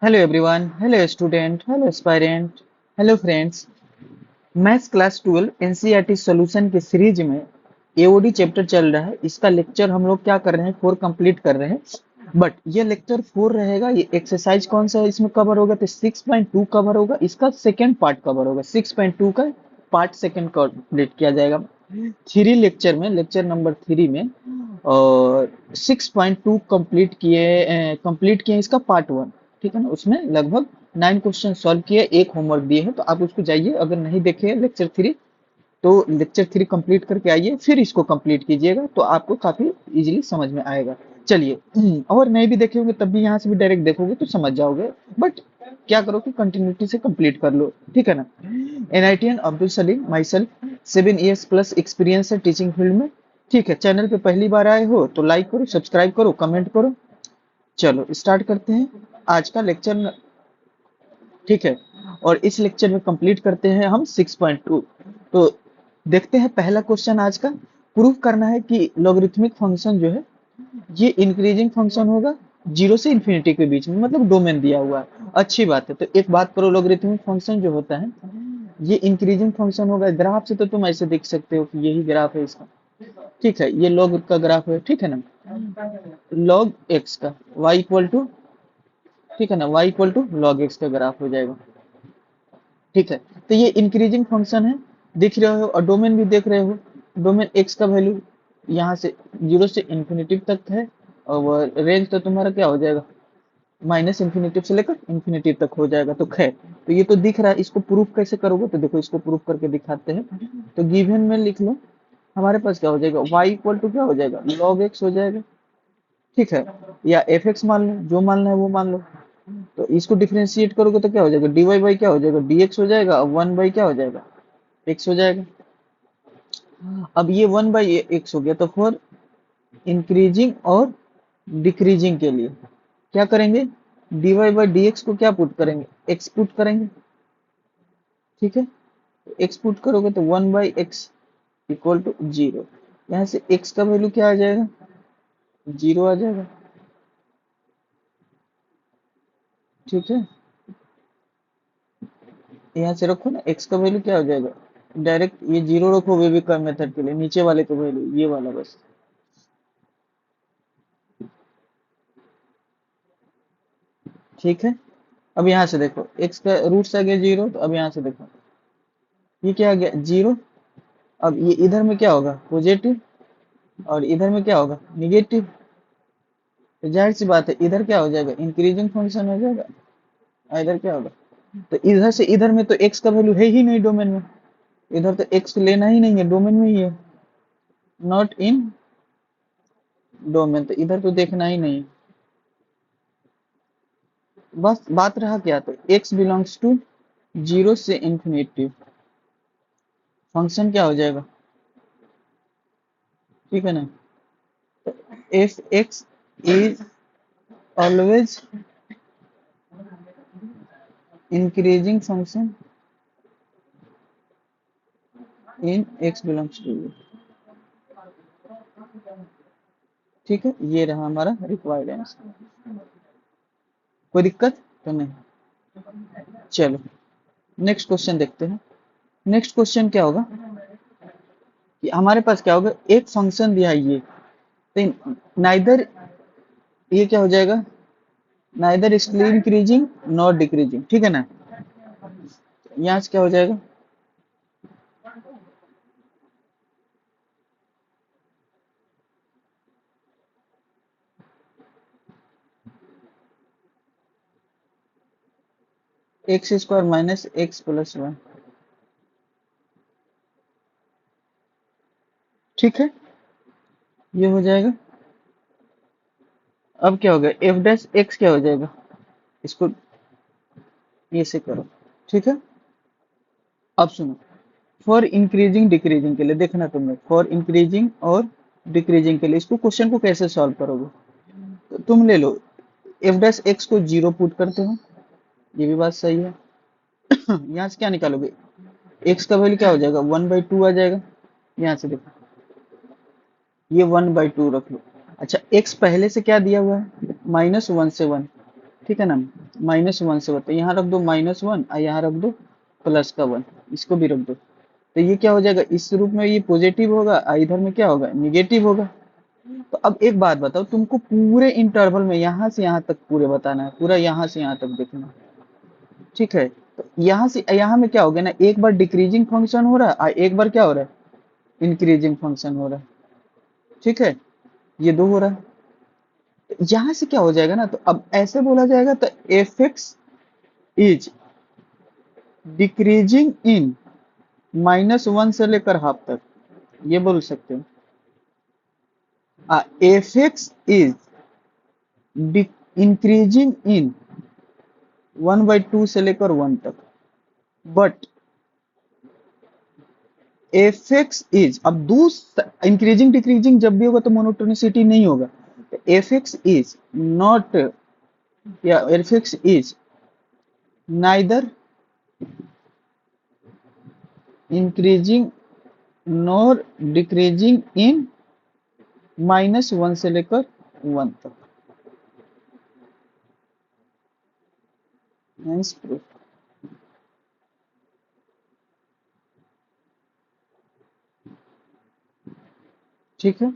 Hello everyone, hello student, hello aspirant, hello friends. Maths class 12 NCERT solution की series में AOD chapter चल रहा है। इसका लेक्चर हम लोग क्या कर रहे हैं, 4 कंप्लीट कर रहे हैं। बट ये लेक्चर 4 रहेगा। ये एक्सरसाइज कौन सा है इसमें कवर होगा, तो 6.2 कवर होगा। इसका सेकेंड पार्ट कवर होगा। 6.2 का पार्ट सेकेंड कंप्लीट किया जाएगा। थ्री लेक्चर में, लेक्चर नंबर 3 में और 6.2 कंप्लीट किए इसका पार्ट 1। ठीक है ना, उसमें लगभग 9 क्वेश्चन सॉल्व किए, एक होमवर्क दिए हैं। तो आप उसको जाइए, अगर नहीं देखे लेक्चर 3 तो लेक्चर 3 कंप्लीट करके आइए, फिर इसको कंप्लीट कीजिएगा तो आपको काफी इजीली समझ में आएगा। चलिए, और नहीं भी देखे होंगे तब भी यहाँ से भी डायरेक्ट देखोगे तो समझ जाओगे। बट क्या करो कि कंटिन्यूटी से कंप्लीट कर लो, ठीक है ना। NITian Abdul Salim, myself, 7 years plus experience है टीचिंग फील्ड में। ठीक है, चैनल पे पहली बार आए हो तो लाइक करो, सब्सक्राइब करो, कमेंट करो। चलो स्टार्ट करते हैं आज का लेक्चर। ठीक है, और इस लेक्चर में कंप्लीट करते हैं हम 6.2। तो देखते हैं पहला क्वेश्चन आज का। प्रूफ करना है कि लॉगरिथमिक फंक्शन जो है ये इंक्रीजिंग फंक्शन होगा जीरो से इन्फिनिटी के बीच में, मतलब डोमेन दिया हुआ है। अच्छी बात है। तो एक बात करो, लॉगरिथमिक फंक्शन जो होता है ये इंक्रीजिंग फंक्शन होगा। ग्राफ से तो तुम ऐसे देख सकते हो कि यही ग्राफ है इसका। ठीक है, ये लॉग का ग्राफ है, ठीक है ना। लॉग एक्स का वाई इक्वल टू, ठीक है ना, y equal to log x का ग्राफ हो जाएगा। ठीक है, तो ये इंक्रीजिंग फंक्शन है, दिख रहे हो, और डोमेन भी देख रहे हो। डोमेन एक्स का वैल्यू यहाँ से जीरो से इन्फिनिटी तक है, और रेंज तो तुम्हारा क्या हो जाएगा, माइनस इन्फिनिटी से लेकर इन्फिनिटी तक हो जाएगा। तो खैर, तो ये तो दिख रहा है। इसको प्रूफ कैसे करोगे, तो देखो इसको प्रूफ करके दिखाते हैं। तो गिवन में लिख लो, हमारे पास क्या हो जाएगा, y इक्वल टू क्या हो जाएगा, log x हो जाएगा। ठीक है, या एफ एक्स मान लो, जो मानना है वो मान लो। तो इसको डिफरेंशिएट करोगे तो क्या हो जाएगा, डी वाई बाई क्या हो जाएगा, डी एक्स हो जाएगा, और 1 बाई क्या हो जाएगा, एक्स हो जाएगा। अब ये 1 बाई एक्स हो गया, तो फॉर इंक्रीजिंग और डिक्रीजिंग के लिए क्या करेंगे, d y by d x को क्या पुट करेंगे, एक्स पुट करेंगे। ठीक है, एक्स पुट करोगे तो 1 by x equal to zero. यहाँ से एक्स का वैल्यू क्या आ जाएगा, जीरो आ जाएगा। ठीक है, यहाँ से रखो ना, एक्स का वैल्यू क्या हो जाएगा, डायरेक्ट ये जीरो रखो वे भी का मेथड के लिए, नीचे वाले का वैल्यू ये वाला बस। ठीक है, अब यहाँ से देखो एक्स का रूट आ गया जीरो, तो अब यहाँ से देखो ये क्या आ गया, जीरो। अब ये इधर में क्या होगा, पॉजिटिव, और इधर में क्या होगा, निगेटिव। तो जाहिर सी बात है इधर क्या हो जाएगा, इंक्रीजिंग फंक्शन हो जाएगा, और इधर क्या होगा। तो इधर से इधर में तो एक्स का वैल्यू है ही नहीं डोमेन में, इधर तो एक्स लेना ही नहीं है, डोमेन में ही है, नॉट इन डोमेन, तो इधर तो देखना ही नहीं। बस बात रहा क्या, तो x बिलोंग्स टू जीरो से इंफिनिटी, फंक्शन क्या हो जाएगा, ठीक है ना। F x is always increasing function in x belongs to zero. ठीक है, ये रहा हमारा रिक्वायर्ड आंसर। कोई दिक्कत तो नहीं। चलो नेक्स्ट क्वेश्चन देखते हैं। नेक्स्ट क्वेश्चन क्या होगा कि हमारे पास क्या होगा, एक फंक्शन दिया है ये, तो नाइदर, ये क्या हो जाएगा, नाइदर इंक्रीजिंग नॉट डिक्रीजिंग। ठीक है ना, यहाँ से क्या हो जाएगा, x square minus x plus one. ठीक है, ये हो जाएगा। अब क्या हो गया, एफ डैश एक्स क्या हो जाएगा, इसको ये से करो। ठीक है, अब सुनो, फॉर इंक्रीजिंग डिक्रीजिंग के लिए देखना तुमने, फॉर इंक्रीजिंग और डिक्रीजिंग के लिए इसको क्वेश्चन को कैसे सॉल्व करोगे। तो तुम ले लो, एफ डैश एक्स को जीरो पुट करते हो, ये भी बात सही है। यहाँ से क्या निकालोगे, एक्स का वैल्यू क्या हो जाएगा, 1/2 आ जाएगा। यहाँ से देखो ये 1/2 रख लो। अच्छा, एक्स पहले से क्या दिया हुआ है, -1 से 1। ठीक है ना, -1 से होता है, यहाँ रख दो -1 और यहाँ रख दो +1, इसको भी रख दो। तो ये क्या हो जाएगा, इस रूप में ये पॉजिटिव होगा और इधर में क्या होगा, निगेटिव होगा। तो अब एक बात बताओ, तुमको पूरे इंटरवल में यहाँ से यहाँ तक पूरे बताना है, पूरा यहाँ से यहाँ तक देखना है, ठीक है। तो यहाँ से यहाँ में क्या हो गया ना, एक बार डिक्रीजिंग फंक्शन हो रहा है और एक बार क्या हो रहा है, इंक्रीजिंग फंक्शन हो रहा है, ठीक है, ये दो हो रहा है। तो यहाँ से क्या हो जाएगा ना, तो अब ऐसे बोला जाएगा, तो एफ एक्स इज डिक्रीजिंग इन -1 से लेकर हाफ तक, ये बोल सकते हो। एफ एक्स इज इंक्रीजिंग इन 1/2 से लेकर 1 तक, बट एफ एक्स इज, अब इंक्रीजिंग डिक्रीजिंग जब भी होगा तो मोनोटोनिसिटी नहीं होगा। एफ एक्स इज नॉट, या F x is neither increasing nor decreasing in -1 से लेकर 1 तक। Hence proof। ठीक है,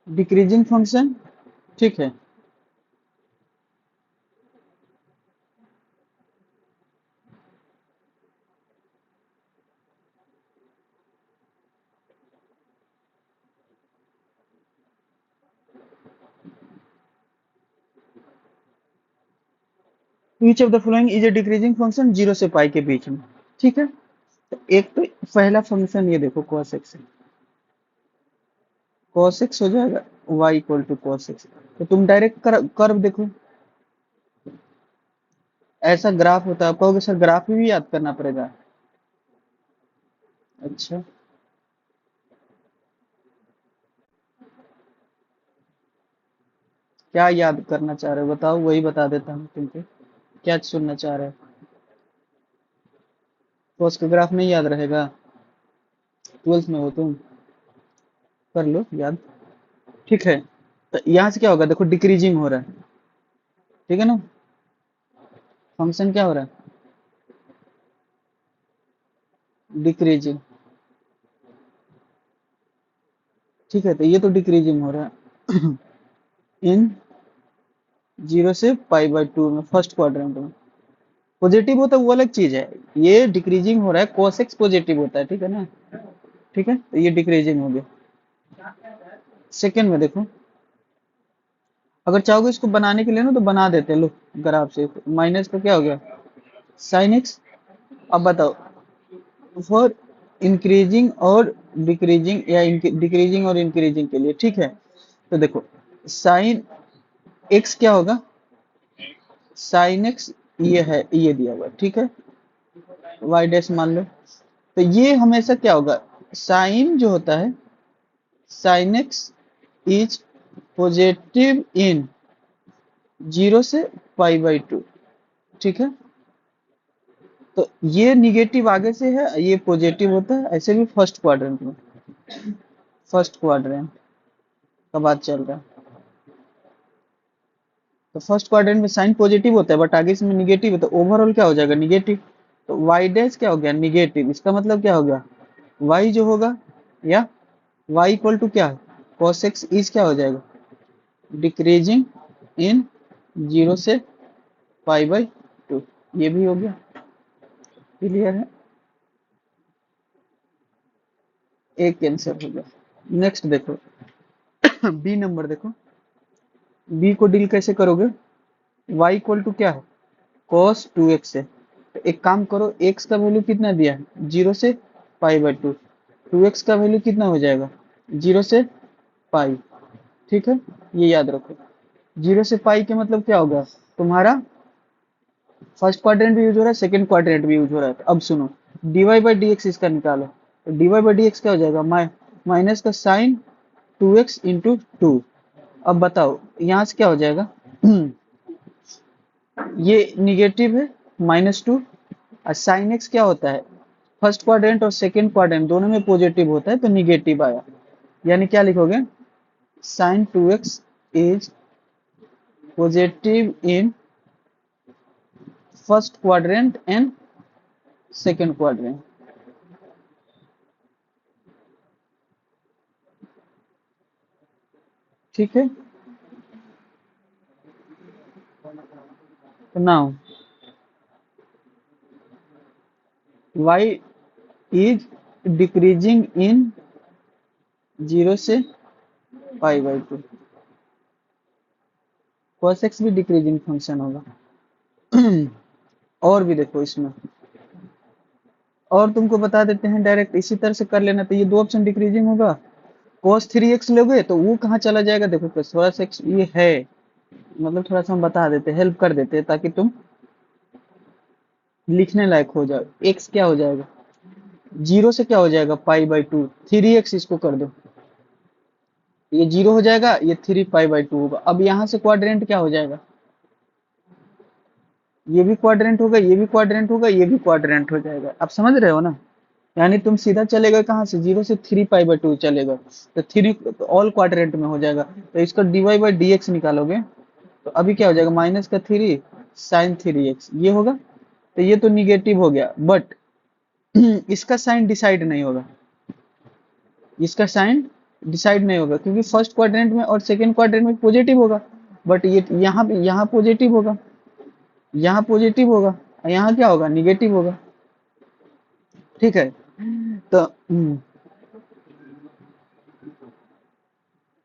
डिक्रीजिंग फंक्शन, ठीक है। Each of the following is a decreasing function 0 से पाई के बीच में, ठीक है। तो एक तो पहला फंक्शन ये देखो cos x है, cos x हो जाएगा y equal to cos x। तो तुम डायरेक्ट कर्व देखो, ऐसा ग्राफ होता है, आप कहोगे सर ग्राफ भी याद करना पड़ेगा। अच्छा, क्या याद करना चाह रहे हो बताओ, वही बता देता हूँ तुमको, क्या सुनना चाह रहे हो। cos का ग्राफ नहीं याद रहेगा, 12th में हो तुम, कर लो याद, ठीक है। तो यहाँ से क्या होगा, देखो डिक्रीजिंग हो रहा है, ठीक है ना, फंक्शन क्या हो रहा है, डिक्रीजिंग, ठीक है। तो ये तो डिक्रीजिंग हो रहा है इन 0 से π/2 में, फर्स्ट क्वाड्रेंट में। पॉजिटिव होता है वो अलग चीज है, ये डिक्रीजिंग हो रहा है, cos x पॉजिटिव होता है, ठीक है ना, ठीक है। तो ये डिक्रीजिंग हो गया। सेकंड में देखो, अगर चाहोगे इसको बनाने के लिए ना तो बना देते हैं, लो ग्राफ से, माइनस का क्या हो गया, साइन एक्स। अब बताओ, फॉर इंक्रीजिंग और डिक्रीजिंग, या डिक्रीजिंग और इंक्रीजिंग के लिए, ठीक है। तो देखो साइन एक्स क्या होगा, साइन एक्स ये है, ये दिया हुआ है, ठीक है, वाई डैश मान लो। तो ये हमेशा क्या होगा, साइन जो होता है, साइन एक्स इज पॉजिटिव इन 0 से π/2, ठीक है। तो ये निगेटिव आगे से है, ये पॉजिटिव होता है, ऐसे भी फर्स्ट क्वाड्रेंट में, फर्स्ट क्वाड्रेंट का बात चल रहा है। तो फर्स्ट क्वाड्रेंट में साइन पॉजिटिव होता है, बट आगे इसमें निगेटिव है, तो ओवरऑल क्या हो जाएगा, निगेटिव। तो वाई डैश क्या हो गया, निगेटिव, इसका मतलब क्या हो गया, वाई जो होगा, या वाई इक्वल टू क्या, cos x इज क्या हो जाएगा, डिक्रीजिंग इन 0 से π/2, ये भी हो गया, क्लियर है, एक कैंसिल हो गया। नेक्स्ट देखो बी नंबर देखो, बी को डील कैसे करोगे, y इक्वल टू क्या है, cos 2x है। तो एक काम करो, x का वैल्यू कितना दिया है, 0 से π/2, 2x का वैल्यू कितना हो जाएगा, 0 से पाई, ठीक है, ये याद रखो। 0 से पाई के मतलब क्या होगा, तुम्हारा फर्स्ट क्वाड्रेंट भी यूज हो रहा है, सेकंड क्वाड्रेंट भी यूज हो रहा है। अब सुनो, dy/dx इसका निकालो, तो dy/dx क्या हो जाएगा, माइनस का साइन 2x इंटू 2। अब बताओ यहाँ से क्या हो जाएगा ये निगेटिव है, -2, और साइन एक्स क्या होता है, फर्स्ट क्वाड्रेंट और सेकंड क्वाड्रेंट दोनों में पॉजिटिव होता है, तो निगेटिव आया। यानी क्या लिखोगे, sine 2x is positive in first quadrant and second quadrant. ठीक है, तो now y is decreasing in 0 से पाई बाई 2। cos x भी डिक्रीजिंग फंक्शन होगा। और भी देखो इसमें, और तुमको बता देते हैं डायरेक्ट इसी तरह से कर लेना। तो ये दो ऑप्शन डिक्रीजिंग होगा, cos 3x लोगे तो वो कहाँ चला जाएगा, देखो तो थोड़ा सा ये है, मतलब थोड़ा सा हम बता देते, हेल्प कर देते हैं ताकि तुम लिखने लायक हो जाओ। x क्या हो जाएगा, 0 से क्या हो जाएगा पाई बाई 2, 3x इसको कर दो, ये 0 हो जाएगा, ये 3 पाई बाई 2 होगा। अब यहाँ से क्वाड्रेंट क्या हो जाएगा, ये भी क्वाड्रेंट होगा, ये भी क्वाड्रेंट होगा, ये भी क्वाड्रेंट हो जाएगा। आप समझ रहे हो ना, यानी तुम सीधा चलेगा कहाँ से, 0 से 3 पाई बाई 2 चलेगा, तो 3 ऑल क्वाड्रेंट में हो जाएगा। तो इसका dy बाई डी एक्स निकालोगे तो अभी क्या हो जाएगा, माइनस का 3 साइन 3x ये होगा। तो ये तो निगेटिव हो गया, बट इसका साइन डिसाइड नहीं होगा, इसका साइन डिसाइड नहीं होगा क्योंकि फर्स्ट क्वाड्रेंट में और सेकंड क्वाड्रेंट में पॉजिटिव होगा, बट ये यहाँ पॉजिटिव होगा, यहाँ पॉजिटिव होगा, यहाँ क्या होगा, निगेटिव होगा। ठीक है, तो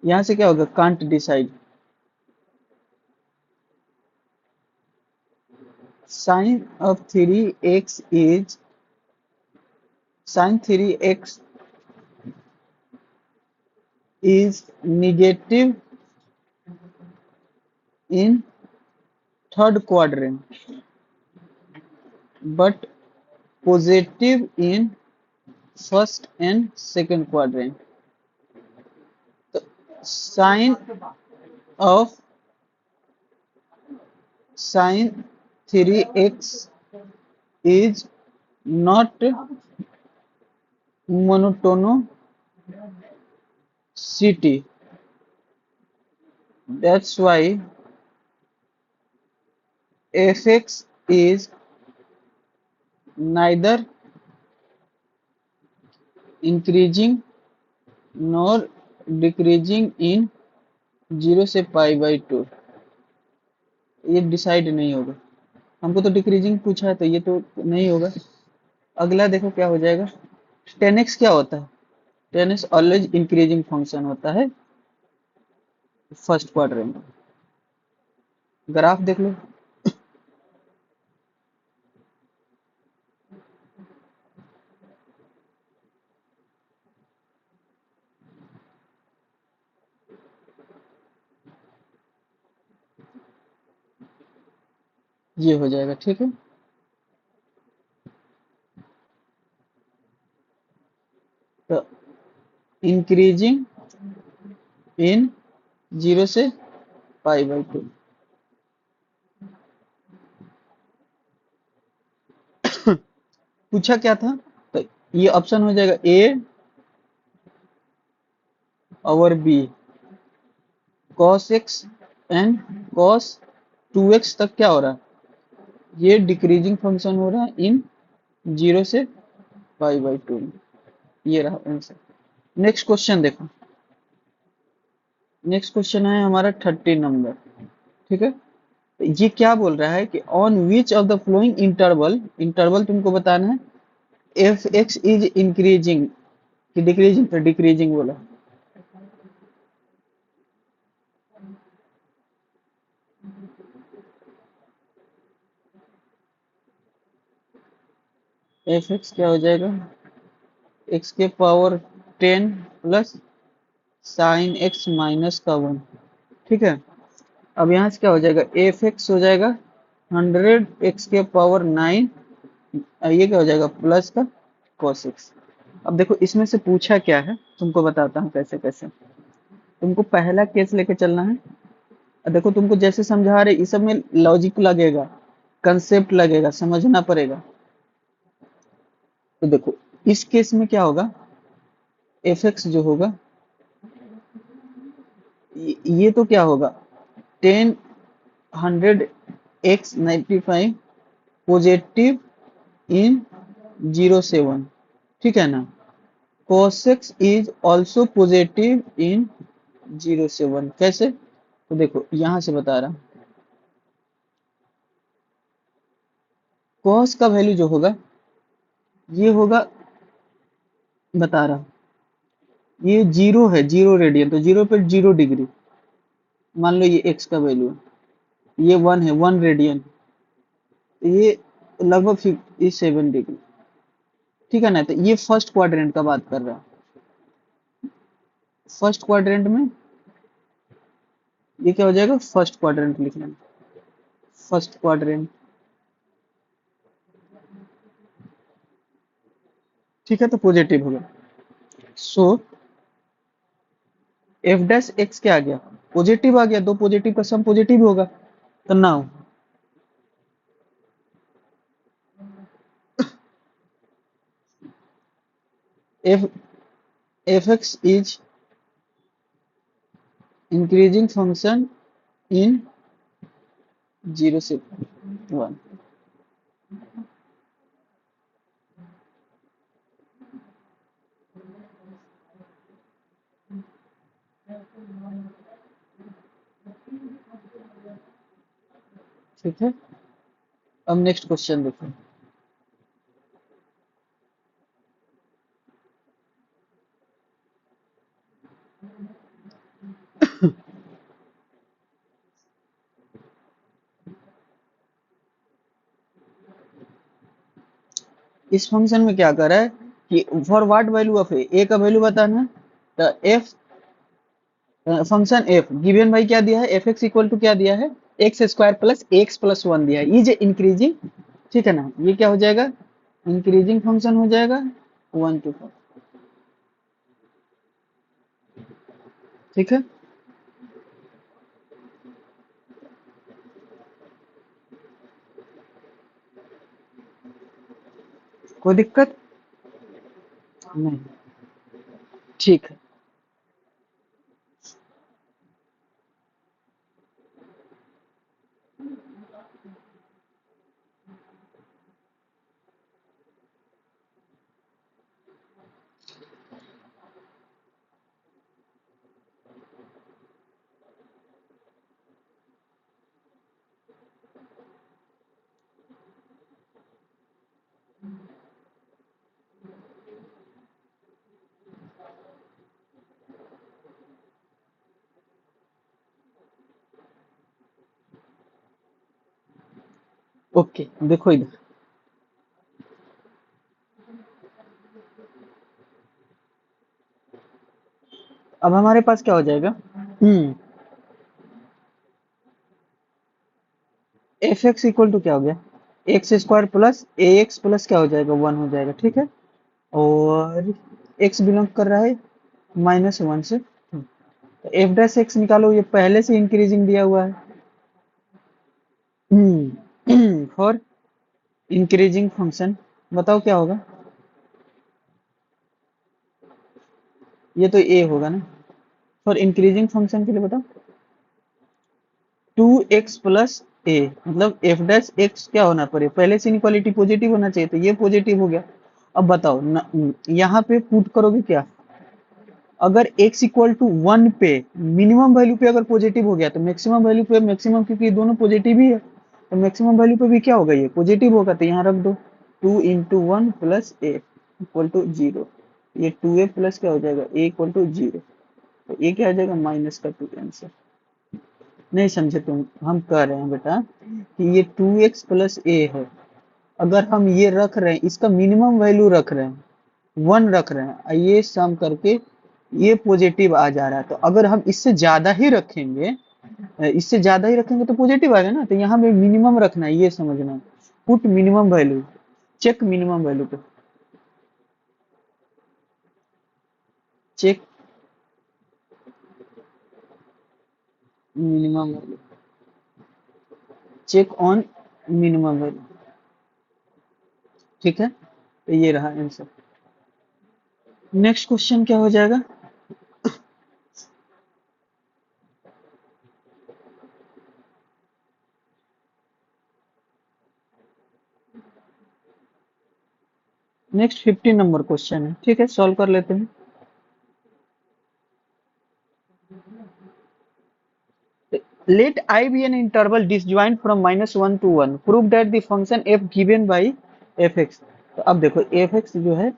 यहाँ से क्या होगा, can't decide, sine of 3x is sine 3x is negative in third quadrant but positive in first and second quadrant. So sine of sine 3x is not monotonicity. That's why fx is neither increasing nor decreasing in 0 से pi by 2। ये decide नहीं होगा, हमको तो decreasing पूछा है तो ये तो नहीं होगा। अगला देखो क्या हो जाएगा, टेन एक्स क्या होता है, ten x always increasing function होता है फर्स्ट क्वाड्रेंट में। ग्राफ देख लो, ये हो जाएगा। ठीक है, तो इंक्रीजिंग इन 0 से पाई बाई 2। पूछा क्या था, तो ये ऑप्शन हो जाएगा ए और B, cos x and cos 2x तक क्या हो रहा है, ये डिक्रीजिंग फंक्शन हो रहा है इन 0 से पाई बाई 2 में। ये रहा आंसर। नेक्स्ट क्वेश्चन देखो, नेक्स्ट क्वेश्चन है हमारा 30 नंबर। ठीक है, तो ये क्या बोल रहा है कि on which of the flowing interval, interval तुमको बताना है, एफ एक्स इज इंक्रीजिंग कि डिक्रीजिंग, तो डिक्रीजिंग बोला, एफ एक्स क्या हो जाएगा, एक्स के power 10 plus sine x minus का 1। ठीक है, अब यहाँ से क्या हो जाएगा, एफ एक्स हो जाएगा 100 एक्स के पावर 9, ये क्या हो जाएगा प्लस का cos x। अब देखो इसमें से पूछा क्या है, तुमको बताता हूँ कैसे कैसे। तुमको पहला केस लेके चलना है, देखो तुमको जैसे समझा रहे इस सब में लॉजिक लगेगा, कंसेप्ट लगेगा, समझना पड़ेगा। तो देखो इस केस में क्या होगा, एफ एक्स जो होगा ये तो क्या होगा, 10 100 x 95 पॉजिटिव इन 07, ठीक है ना। cos x is also positive in 07, कैसे, तो देखो यहां से बता रहा, cos का वैल्यू जो होगा ये होगा, बता रहा, ये 0 है, 0 रेडियन, तो 0 पे 0 डिग्री, मान लो ये x का वैल्यू है, ये 1 है, 1 रेडियन, ये लगभग 57 डिग्री, ठीक है ना। तो ये फर्स्ट क्वाड्रेंट का बात कर रहा है। फर्स्ट क्वाड्रेंट में ये क्या हो जाएगा, फर्स्ट क्वाड्रेंट लिख लेना, फर्स्ट क्वाड्रेंट, ठीक है, तो पॉजिटिव होगा। सो एफ डैश एक्स क्या आ गया, पॉजिटिव आ गया, दो पॉजिटिव का सम पॉजिटिव होगा। तो now F F x is increasing function इन 0 से 1, ठीक है। अब नेक्स्ट क्वेश्चन देखो, इस फंक्शन में क्या कर रहा है कि फॉर व्हाट वैल्यू ऑफ ए का वैल्यू बताना है। तो एफ फंक्शन एफ गिवन भाई क्या दिया है, एफ एक्स इक्वल टू क्या दिया है, x square plus x plus 1 दिया है, ये जो इंक्रीजिंग, ठीक है ना, ये क्या हो जाएगा, इंक्रीजिंग फंक्शन हो जाएगा 1 to 4, ठीक है। कोई दिक्कत नहीं, ठीक है। ओके देखो इधर, अब हमारे पास क्या हो जाएगा, एफ एक्स इक्वल टू क्या हो गया, एक्स स्क्वायर प्लस ए एक्स प्लस क्या हो जाएगा, 1 हो जाएगा, ठीक है। और एक्स बिलोंग कर रहा है -1 से, तो एफ डैश एक्स निकालो, ये पहले से इंक्रीजिंग दिया हुआ है, फॉर इंक्रीजिंग फंक्शन, बताओ क्या होगा, ये तो ए होगा ना, फॉर इंक्रीजिंग फंक्शन के लिए बताओ, 2x प्लस ए, मतलब एफ डैश एक्स क्या होना पड़े, पहले से इनक्वालिटी पॉजिटिव होना चाहिए, तो ये पॉजिटिव हो गया। अब बताओ यहाँ पे पुट करोगे क्या, अगर x इक्वल टू 1 पे मिनिमम वैल्यू पे अगर पॉजिटिव हो गया तो मैक्सिमम वैल्यू पे मैक्सिमम, क्योंकि ये दोनों पॉजिटिव ही है, तो मैक्सिमम वैल्यू पे भी क्या होगा, ये पॉजिटिव होगा, तो यहाँ रख दो 2 × 1 प्लस ए इक्वल टू 0, ये 2a प्लस क्या हो जाएगा, a इक्वल टू 0, तो ये क्या आ जाएगा, माइनस का 2 आंसर। नहीं समझे तुम, हम कह रहे हैं बेटा कि ये 2x प्लस ए है, अगर हम ये रख रहे हैं, इसका मिनिमम वैल्यू रख रहे हैं, 1 रख रहे हैं, ये सम करके ये पॉजिटिव आ जा रहा है, तो अगर हम इससे ज्यादा ही रखेंगे, इससे ज्यादा ही रखेंगे तो पॉजिटिव आएगा ना, तो यहाँ पे मिनिमम रखना है, ये समझना है, put minimum value, check minimum value पे, check minimum value, check on minimum value, ठीक है, तो ये रहा आंसर। नेक्स्ट क्वेश्चन क्या हो जाएगा, नेक्स्ट 15 नंबर क्वेश्चन है, ठीक है, सॉल्व कर लेते हैं। Let I be an interval disjoint from -1 to 1. Prove that the function f given by fx. तो अब देखो fx जो है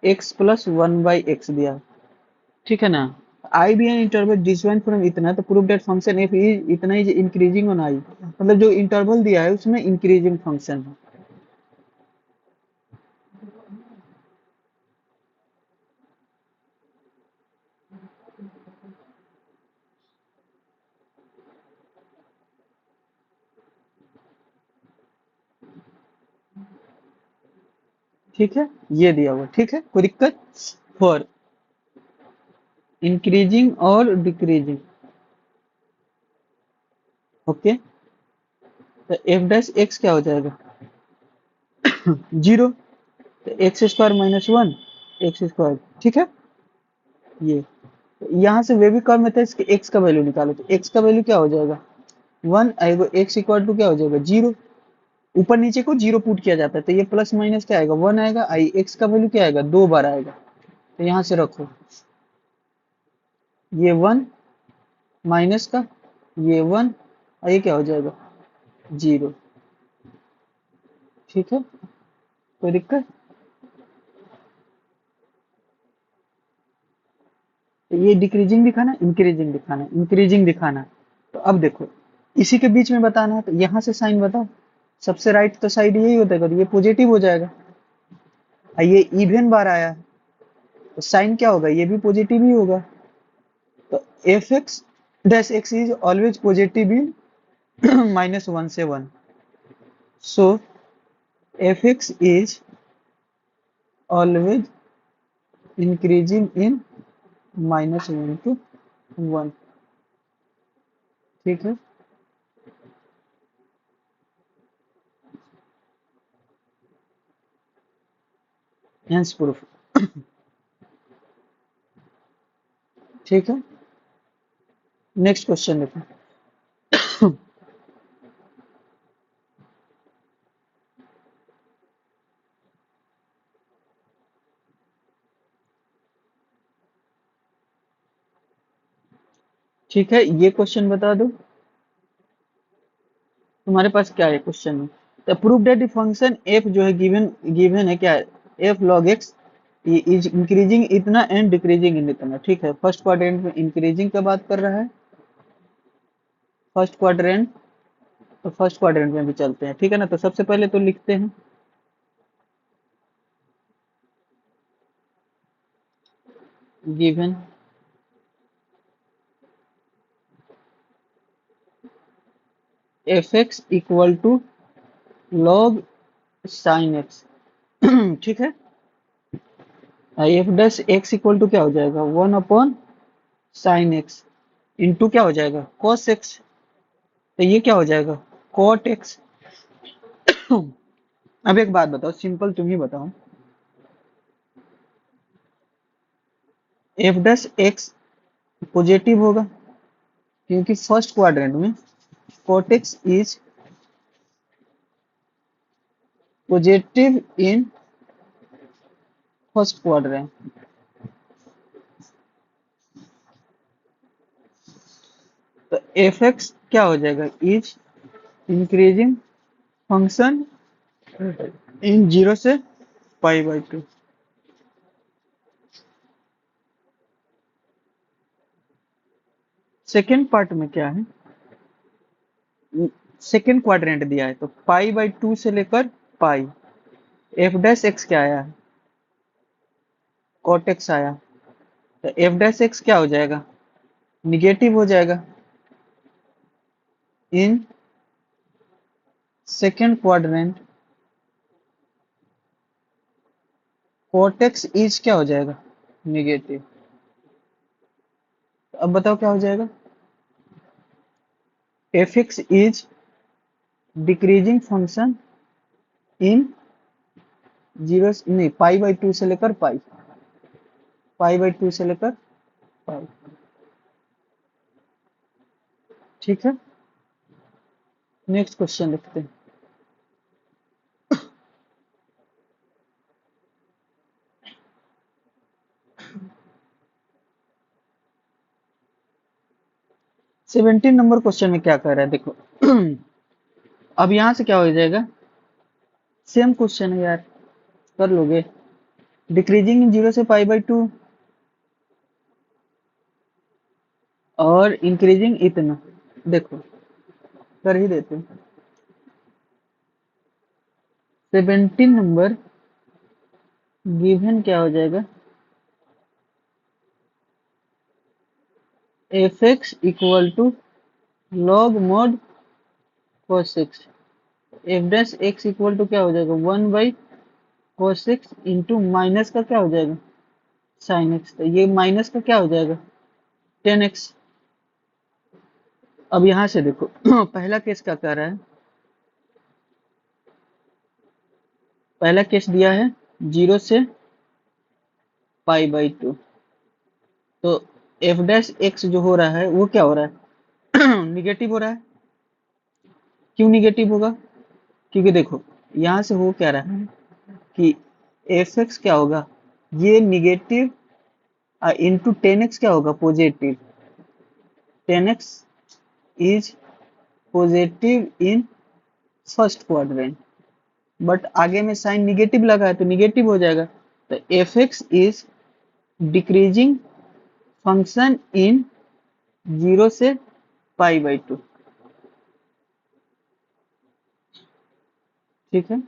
x plus one by x दिया है, ठीक है ना। I be an interval disjoint from इतना, तो prove that function f is इतना इज इंक्रीजिंग ऑन आई, मतलब जो इंटरवल दिया है उसमें इंक्रीजिंग फंक्शन है। ठीक है, ये दिया हुआ, ठीक है, कोई दिक्कत। फॉर इंक्रीजिंग और डिक्रीजिंग, ओके, तो एफ डैश एक्स क्या हो जाएगा, जीरो, तो x square minus one x square, ठीक है। ये यहाँ से वे भी कम है, तो इसके एक्स का वैल्यू निकालो, तो एक्स का वैल्यू क्या हो जाएगा, वन आएगा, एक्स इक्वल टू क्या हो जाएगा, जीरो। ऊपर नीचे को जीरो पुट किया जाता है, तो ये प्लस माइनस क्या आएगा, वन आएगा, आई एक्स का वैल्यू क्या आएगा, दो बार आएगा, तो यहाँ से रखो ये वन माइनस का ये वन, और ये क्या हो जाएगा, जीरो, ठीक है, कोई दिक्कत। तो ये डिक्रीजिंग दिखाना, इंक्रीजिंग दिखाना, इंक्रीजिंग दिखाना। तो अब देखो इसी के बीच में बताना है, तो यहाँ से साइन बताओ, सबसे राइट तो साइड यही होता है, तो ये पॉजिटिव हो जाएगा, और ये इवन बार आया है, तो साइन क्या होगा, ये भी पॉजिटिव ही होगा। तो f x dash x is always positive in minus one से one, so f x is always increasing in minus one to one, ठीक है। हेंस प्रूफ, ठीक है। नेक्स्ट क्वेश्चन देखो। ठीक है, ये क्वेश्चन बता दो तुम्हारे पास क्या है क्वेश्चन में। तो prove that the function F जो है गिवन गिवन है क्या है, F log x is increasing इतना एंड डिक्रीजिंग इन इतना, ठीक है। फर्स्ट क्वाड्रेंट में इंक्रीजिंग का बात कर रहा है, फर्स्ट क्वाड्रेंट, तो फर्स्ट क्वाड्रेंट में भी चलते हैं, ठीक है ना। तो सबसे पहले तो लिखते हैं given f x equal to log sine x, ठीक है। F dash x equal to क्या हो जाएगा, one upon sine x into क्या हो जाएगा, कॉस एक्स, तो ये क्या हो जाएगा, कॉट एक्स। अब एक बात बताओ, सिंपल तुम ही बताओ, एफ डैश एक्स पॉजिटिव होगा क्योंकि फर्स्ट क्वाड्रेंट में cot x is positive in first quadrant, तो एफ एक्स क्या हो जाएगा, is increasing function in zero से pi by two. Second part में क्या है, सेकेंड क्वाड्रेंट दिया है, तो पाई बाई टू से लेकर पाई, एफ डैश एक्स क्या आया है, कॉट एक्स आया, तो एफ डैश एक्स क्या हो जाएगा, निगेटिव हो जाएगा in second quadrant, cot x is क्या हो जाएगा, निगेटिव। तो अब बताओ क्या हो जाएगा, f x is decreasing function in zero नहीं, पाई बाई टू से लेकर पाई, पाई बाई टू से लेकर पाई, ठीक है। नेक्स्ट क्वेश्चन लिखते हैं। 17 नंबर क्वेश्चन में क्या कह रहा है देखो। अब यहाँ से क्या हो जाएगा, सेम क्वेश्चन है यार, कर लोगे। डिक्रीजिंग इन 0 से π/2 और इंक्रीजिंग इतना, देखो कर ही देते हैं। 17 नंबर गिवन क्या हो जाएगा, f x equal to log mod cos x, f dash x equal to क्या हो जाएगा 1/cos x इंटू माइनस का क्या हो जाएगा साइन एक्स, तो ये माइनस का क्या हो जाएगा 10x। अब यहाँ से देखो पहला केस क्या कह रहा है, पहला केस दिया है 0 से π/2, तो एफ डैश एक्स जो हो रहा है वो क्या हो रहा है निगेटिव हो रहा है। क्यों निगेटिव होगा, क्योंकि देखो यहाँ से हो क्या रहा है कि एफ एक्स क्या होगा, ये निगेटिव इंटू 10x क्या होगा positive, 10x is positive in first quadrant, but आगे में साइन निगेटिव लगा है तो निगेटिव हो जाएगा, तो f x is decreasing function in 0 से π/2। ठीक है,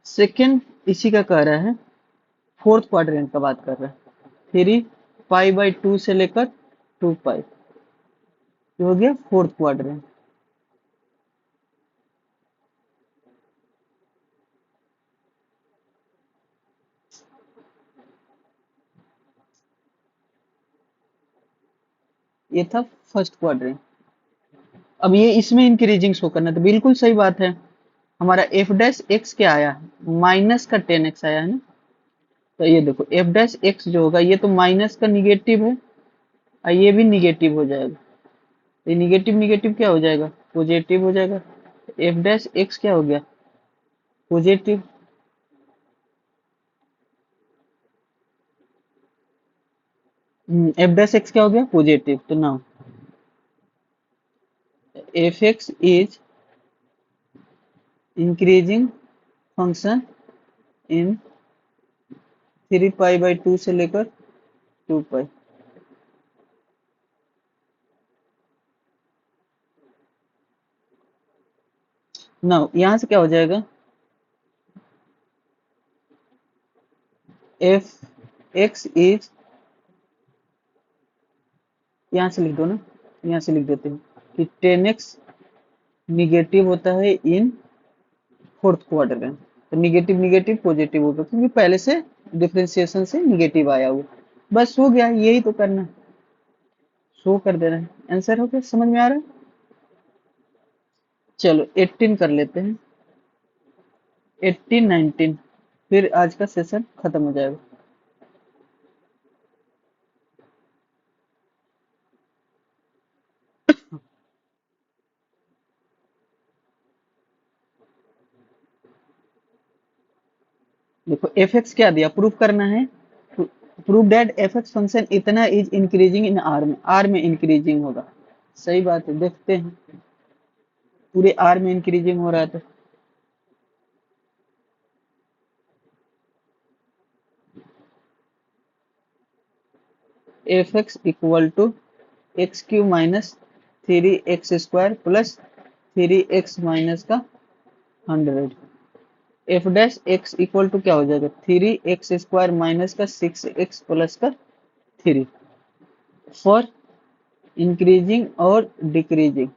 सेकेंड इसी का कह रहा है, फोर्थ क्वाड्रेंट का बात कर रहा है, 3 π/2 से लेकर 2π, ये हो गया फोर्थ क्वाड्रेंट। ये था फर्स्ट क्वाड्रेंट। अब ये इसमें इंक्रीजिंग शो करना, तो बिल्कुल सही बात है, हमारा एफ डैश एक्स क्या आया है माइनस का 10x आया है ना, तो ये देखो एफ डैश एक्स जो होगा ये तो माइनस का निगेटिव है और ये भी निगेटिव हो जाएगा, ये निगेटिव निगेटिव क्या हो जाएगा पॉजिटिव हो जाएगा, एफ डैश एक्स क्या हो गया पॉजिटिव। एफ डैश एक्स क्या हो गया पॉजिटिव, तो now f x is increasing function in 3π/2 से लेकर 2π। नाउ यहां से क्या हो जाएगा, एफ एक्स इज, यहाँ से लिख दो ना, यहाँ से लिख देते हैं कि 10x निगेटिव होता है इन फोर्थ क्वाड्रेंट, तो निगेटिव निगेटिव पॉजिटिव होगा क्योंकि पहले से डिफरेंशिएशन से निगेटिव आया हुआ, बस हो गया, यही तो करना है, शो कर देना है, आंसर हो गया, समझ में आ रहा है। चलो 18 कर लेते हैं, 18 19, फिर आज का सेशन खत्म हो जाएगा। देखो एफ एक्स क्या दिया, प्रूफ करना है, proof that F x function इतना इज इंक्रीजिंग इन आर में, आर में इंक्रीजिंग होगा, सही बात है, देखते हैं पूरे आर में इंक्रीजिंग हो रहा था। F x equal to x cube minus 3x² plus 3x minus का 100, f dash x equal to क्या हो जाएगा 3x² माइनस का 6x प्लस का 3 फॉर इंक्रीजिंग और डिक्रीजिंग।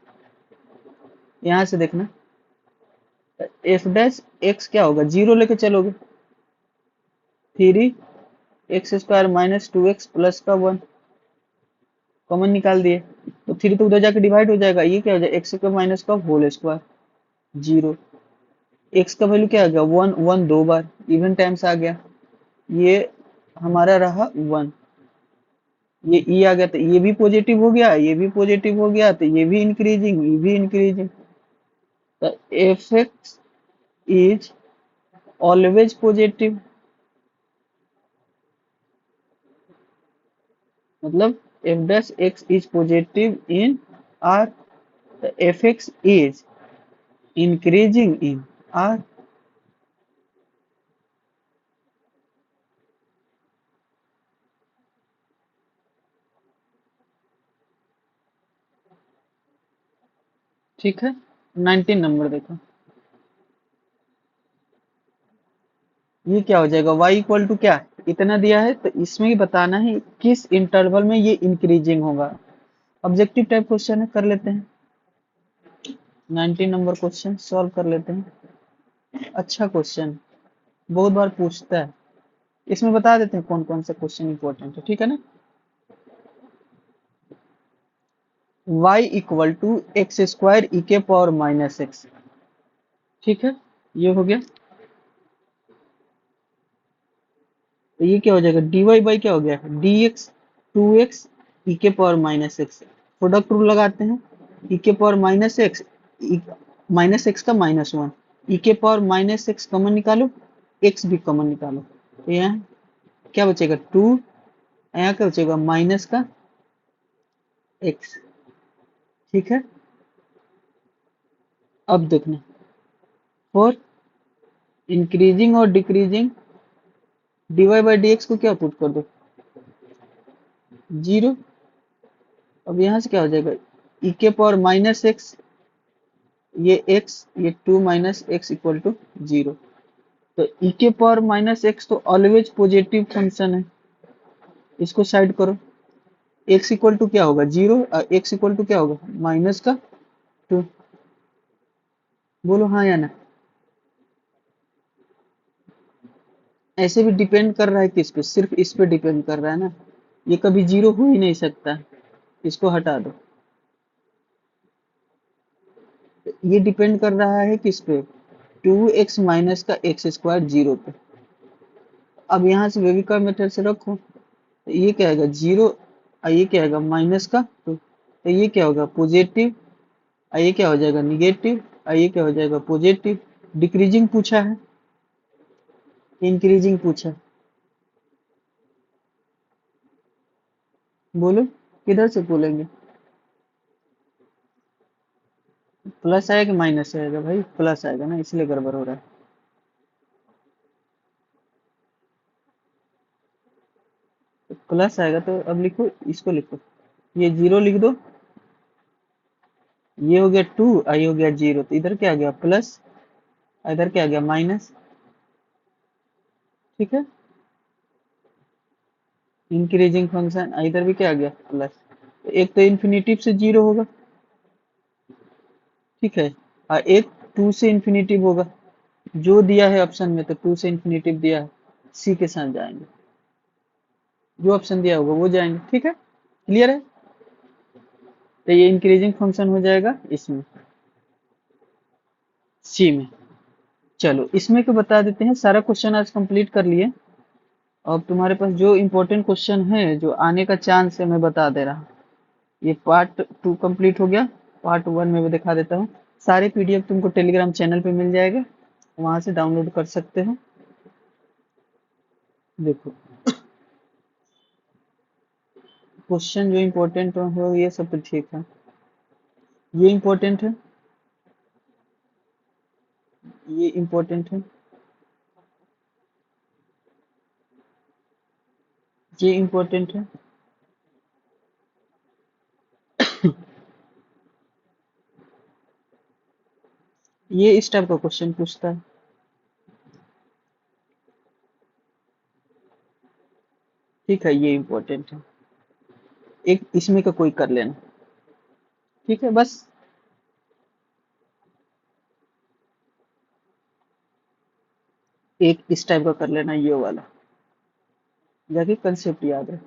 यहां से देखना एफ डैश एक्स क्या होगा, जीरो लेके चलोगे, 3x² माइनस 2x प्लस का 1 कॉमन निकाल दिए, तो 3 तो उधर जाके डिवाइड हो जाएगा, ये क्या हो जाएगा एक्स स्क्वायर माइनस का होल स्क्वायर, जीरो, एक्स का वैल्यू क्या आ गया 1, 1 दो बार इवन टाइम्स आ गया, ये हमारा रहा 1, ये ई आ गया, तो ये भी पॉजिटिव हो गया, ये भी पॉजिटिव हो गया, तो ये भी इंक्रीजिंग, ये भी इंक्रीजिंग, तो f x is always positive, मतलब f dash x is positive in R, f x is increasing in R. ठीक है, 19 नंबर देखो, ये क्या हो जाएगा, y इक्वल टू क्या, इतना दिया है तो इसमें ही बताना है किस इंटरवल में ये इंक्रीजिंग होगा। ऑब्जेक्टिव टाइप क्वेश्चन है, कर लेते हैं। 19 नंबर क्वेश्चन सॉल्व कर लेते हैं। अच्छा क्वेश्चन, बहुत बार पूछता है। इसमें बता देते हैं कौन कौन सा क्वेश्चन इंपॉर्टेंट है, ठीक है ना। y equal to x square e के पावर माइनस एक्स, ठीक है, ये हो गया। तो ये क्या हो जाएगा, dy बाई क्या हो गया, dx 2x ई के power minus x. Product rule लगाते हैं, ई के power minus x, minus x का माइनस वन, ई के पावर माइनस एक्स कॉमन निकालो, एक्स भी कॉमन निकालो, तो यहाँ क्या बचेगा 2, यहाँ क्या बचेगा माइनस का एक्स, ठीक है। अब देखना फॉर इंक्रीजिंग और decreasing, dy by d x को क्या पुट कर दो, जीरो। अब यहाँ से क्या हो जाएगा, ई के पावर माइनस एक्स, ये x, ये 2 minus x equal to zero. तो ई के पावर माइनस एक्स तो ऑलवेज पॉजिटिव फंक्शन है, इसको साइड करो। x इक्वल टू क्या होगा जीरो, x इक्वल टू क्या होगा माइनस का 2। बोलो हाँ या ना। ऐसे भी डिपेंड कर रहा है किस पे, सिर्फ इस पे डिपेंड कर रहा है ना, ये कभी जीरो हो ही नहीं सकता, इसको हटा दो। ये डिपेंड कर रहा है किस पे, 2x माइनस का एक्स स्क्वायर जीरो पे। अब यहाँ से वेविका मेथड से रखो, तो ये क्या आएगा जीरो, और ये क्या आएगा माइनस का 2, तो ये क्या होगा पॉजिटिव, और ये क्या हो जाएगा निगेटिव, और ये क्या हो जाएगा पॉजिटिव। डिक्रीजिंग पूछा है, इंक्रीजिंग पूछा है, बोलो किधर से बोलेंगे। प्लस आएगा कि माइनस आएगा, भाई प्लस आएगा ना, इसलिए गड़बड़ हो रहा है। तो प्लस आएगा तो अब लिखो, इसको लिखो, ये जीरो लिख दो, ये हो गया 2 और ये हो गया जीरो, तो इधर क्या आ गया प्लस, इधर क्या आ गया माइनस, ठीक है। इंक्रीजिंग फंक्शन, इधर भी क्या आ गया प्लस, तो एक तो इन्फिनिटिव से जीरो होगा, ठीक है, और एक 2 से इन्फिनिटिव होगा, जो दिया है ऑप्शन में तो 2 से इन्फिनिटिव दिया है, सी के साथ जाएंगे, जो ऑप्शन दिया होगा वो जाएंगे, ठीक है, क्लियर है। तो ये इंक्रीजिंग फंक्शन हो जाएगा इसमें, सी में। चलो इसमें को बता देते हैं, सारा क्वेश्चन आज कंप्लीट कर लिए। अब तुम्हारे पास जो इम्पोर्टेंट क्वेश्चन है जो आने का चांस है मैं बता दे रहा हूँ। ये पार्ट 2 कंप्लीट हो गया, पार्ट 1 में भी दिखा देता हूँ। सारे पीडीएफ तुमको टेलीग्राम चैनल पे मिल जाएगा, वहां से डाउनलोड कर सकते हो। देखो क्वेश्चन जो इम्पोर्टेंट हो ये सब तो ठीक है, ये इम्पोर्टेंट है, ये इम्पोर्टेंट है, ये इम्पोर्टेंट है, ये इस टाइप का क्वेश्चन पूछता है, ठीक है, ये इम्पोर्टेंट है। एक इसमें का कोई कर लेना, ठीक है बस। एक इस टाइप का कर लेना, ये वाला, जाके कंसेप्ट याद है।